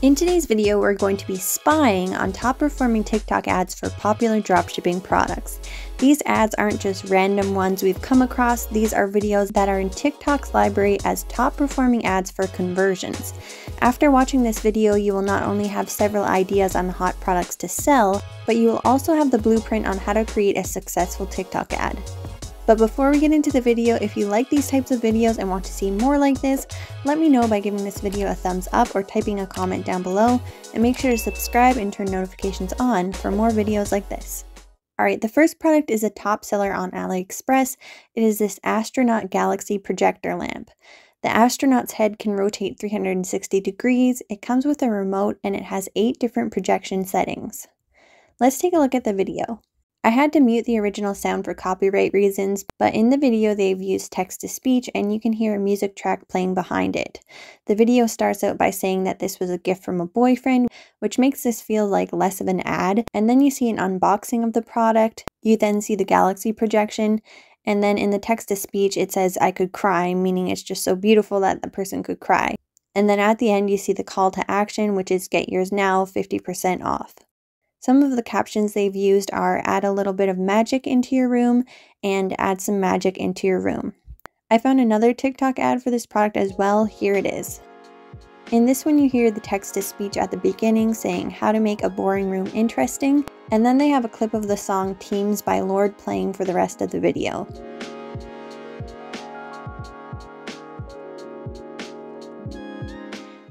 In today's video, we're going to be spying on top performing TikTok ads for popular dropshipping products. These ads aren't just random ones we've come across, these are videos that are in TikTok's library as top performing ads for conversions. After watching this video, you will not only have several ideas on hot products to sell, but you will also have the blueprint on how to create a successful TikTok ad. But before we get into the video, if you like these types of videos and want to see more like this, let me know by giving this video a thumbs up or typing a comment down below, and make sure to subscribe and turn notifications on for more videos like this. Alright, the first product is a top seller on AliExpress. It is this Astronaut Galaxy projector lamp. The astronaut's head can rotate 360 degrees, it comes with a remote, and it has 8 different projection settings. Let's take a look at the video. I had to mute the original sound for copyright reasons, but in the video they've used text-to-speech and you can hear a music track playing behind it. The video starts out by saying that this was a gift from a boyfriend, which makes this feel like less of an ad, and then you see an unboxing of the product, you then see the Galaxy projection, and then in the text-to-speech it says I could cry, meaning it's just so beautiful that the person could cry. And then at the end you see the call to action, which is get yours now, 50% off. Some of the captions they've used are add a little bit of magic into your room and add some magic into your room. I found another TikTok ad for this product as well, here it is. In this one you hear the text-to-speech at the beginning saying how to make a boring room interesting, and then they have a clip of the song Teams by Lorde playing for the rest of the video.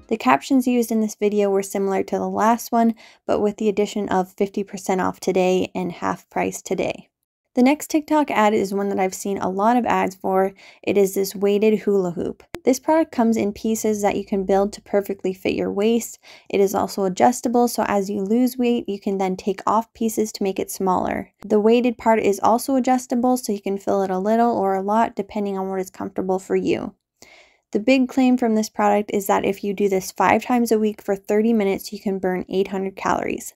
The captions used in this video were similar to the last one, but with the addition of 50% off today and half price today. The next TikTok ad is one that I've seen a lot of ads for. It is this weighted hula hoop. This product comes in pieces that you can build to perfectly fit your waist. It is also adjustable, so as you lose weight, you can then take off pieces to make it smaller. The weighted part is also adjustable, so you can fill it a little or a lot depending on what is comfortable for you. The big claim from this product is that if you do this 5 times a week for 30 minutes, you can burn 800 calories.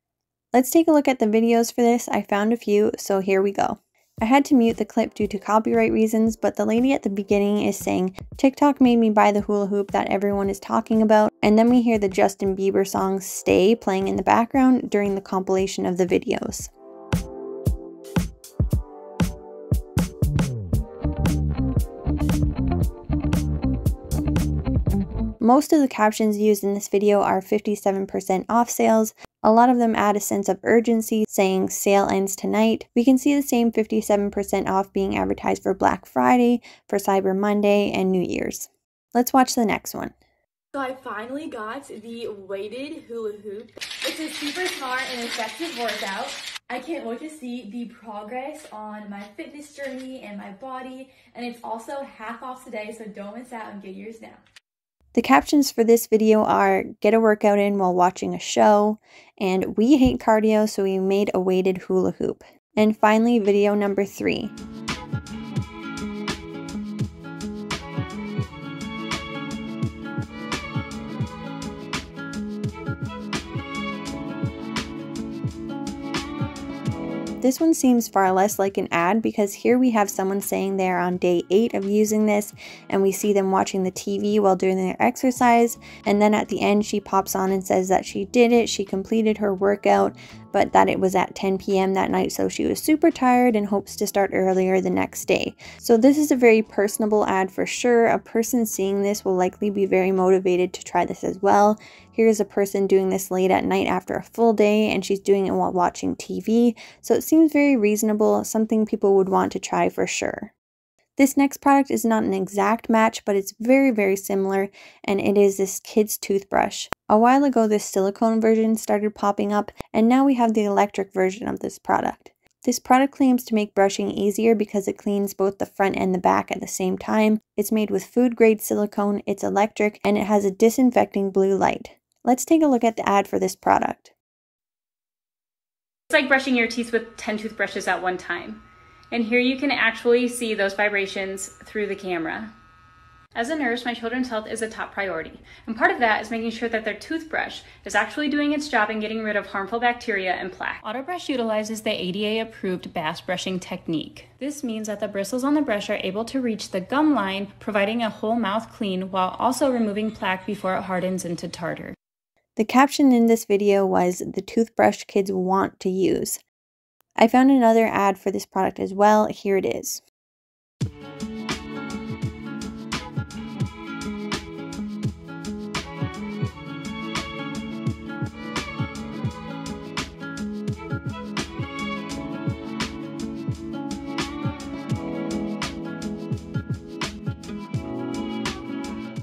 Let's take a look at the videos for this. I found a few, so here we go. I had to mute the clip due to copyright reasons, but the lady at the beginning is saying, TikTok made me buy the hula hoop that everyone is talking about, and then we hear the Justin Bieber song Stay playing in the background during the compilation of the videos. Most of the captions used in this video are 57% off sales. A lot of them add a sense of urgency, saying sale ends tonight. We can see the same 57% off being advertised for Black Friday, for Cyber Monday, and New Year's. Let's watch the next one. So I finally got the weighted hula hoop. It's a super smart and effective workout. I can't wait to see the progress on my fitness journey and my body, and it's also half off today, so don't miss out and get yours now. The captions for this video are, get a workout in while watching a show, and we hate cardio so we made a weighted hula hoop. And finally, video number 3. This one seems far less like an ad because here we have someone saying they're on day 8 of using this, and we see them watching the TV while doing their exercise, and then at the end she pops on and says that she did it, she completed her workout, but that it was at 10 p.m. that night, so she was super tired and hopes to start earlier the next day. So this is a very personable ad for sure. A person seeing this will likely be very motivated to try this as well. Here's a person doing this late at night after a full day, and she's doing it while watching TV, so it seems very reasonable, something people would want to try for sure. This next product is not an exact match, but it's very similar, and it is this kid's toothbrush. A while ago this silicone version started popping up, and now we have the electric version of this product. This product claims to make brushing easier because it cleans both the front and the back at the same time. It's made with food-grade silicone, it's electric, and it has a disinfecting blue light. Let's take a look at the ad for this product. It's like brushing your teeth with 10 toothbrushes at one time. And here you can actually see those vibrations through the camera. As a nurse, my children's health is a top priority, and part of that is making sure that their toothbrush is actually doing its job in getting rid of harmful bacteria and plaque. AutoBrush utilizes the ADA-approved bass brushing technique. This means that the bristles on the brush are able to reach the gum line, providing a whole mouth clean while also removing plaque before it hardens into tartar. The caption in this video was, "The toothbrush kids want to use." I found another ad for this product as well. Here it is.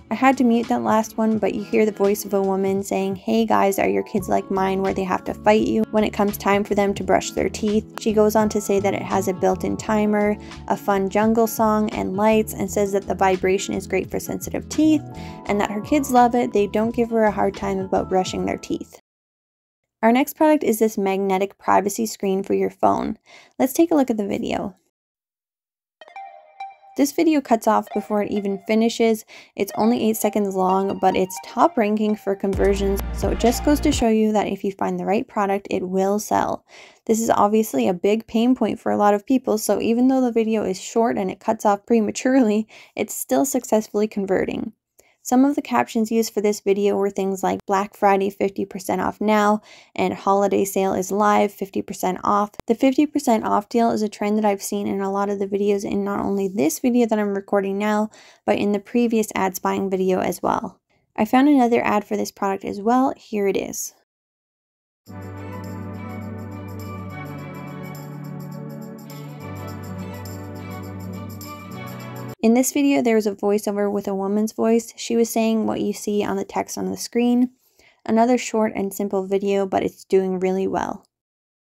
I had to mute that last one, but you hear the voice of a woman saying, "Hey guys, are your kids like mine where they have to fight you when it comes time for them to brush their teeth?" She goes on to say that it has a built-in timer, a fun jungle song, and lights, and says that the vibration is great for sensitive teeth, and that her kids love it. They don't give her a hard time about brushing their teeth. Our next product is this magnetic privacy screen for your phone. Let's take a look at the video. This video cuts off before it even finishes. It's only 8 seconds long, but it's top ranking for conversions, so it just goes to show you that if you find the right product, it will sell. This is obviously a big pain point for a lot of people, so even though the video is short and it cuts off prematurely, it's still successfully converting. Some of the captions used for this video were things like "Black Friday 50% off now" and "Holiday sale is live, 50% off." The 50% off deal is a trend that I've seen in a lot of the videos in not only this video that I'm recording now, but in the previous ad spying video as well. I found another ad for this product as well. Here it is. In this video, there was a voiceover with a woman's voice. She was saying what you see on the text on the screen. Another short and simple video, but it's doing really well.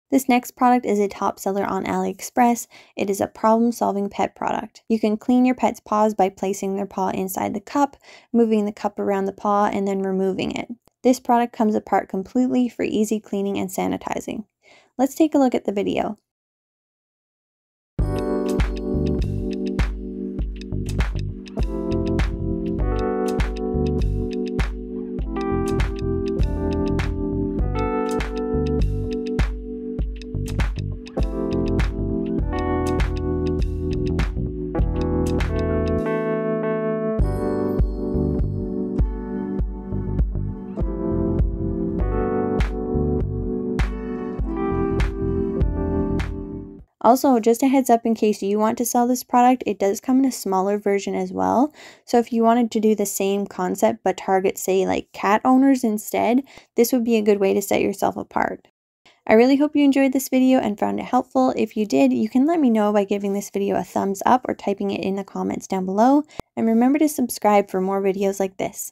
This next product is a top seller on AliExpress. It is a problem-solving pet product. You can clean your pet's paws by placing their paw inside the cup, moving the cup around the paw, and then removing it. This product comes apart completely for easy cleaning and sanitizing. Let's take a look at the video. Also, just a heads up in case you want to sell this product, it does come in a smaller version as well. So if you wanted to do the same concept but target, say, like cat owners instead, this would be a good way to set yourself apart. I really hope you enjoyed this video and found it helpful. If you did, you can let me know by giving this video a thumbs up or typing it in the comments down below. And remember to subscribe for more videos like this.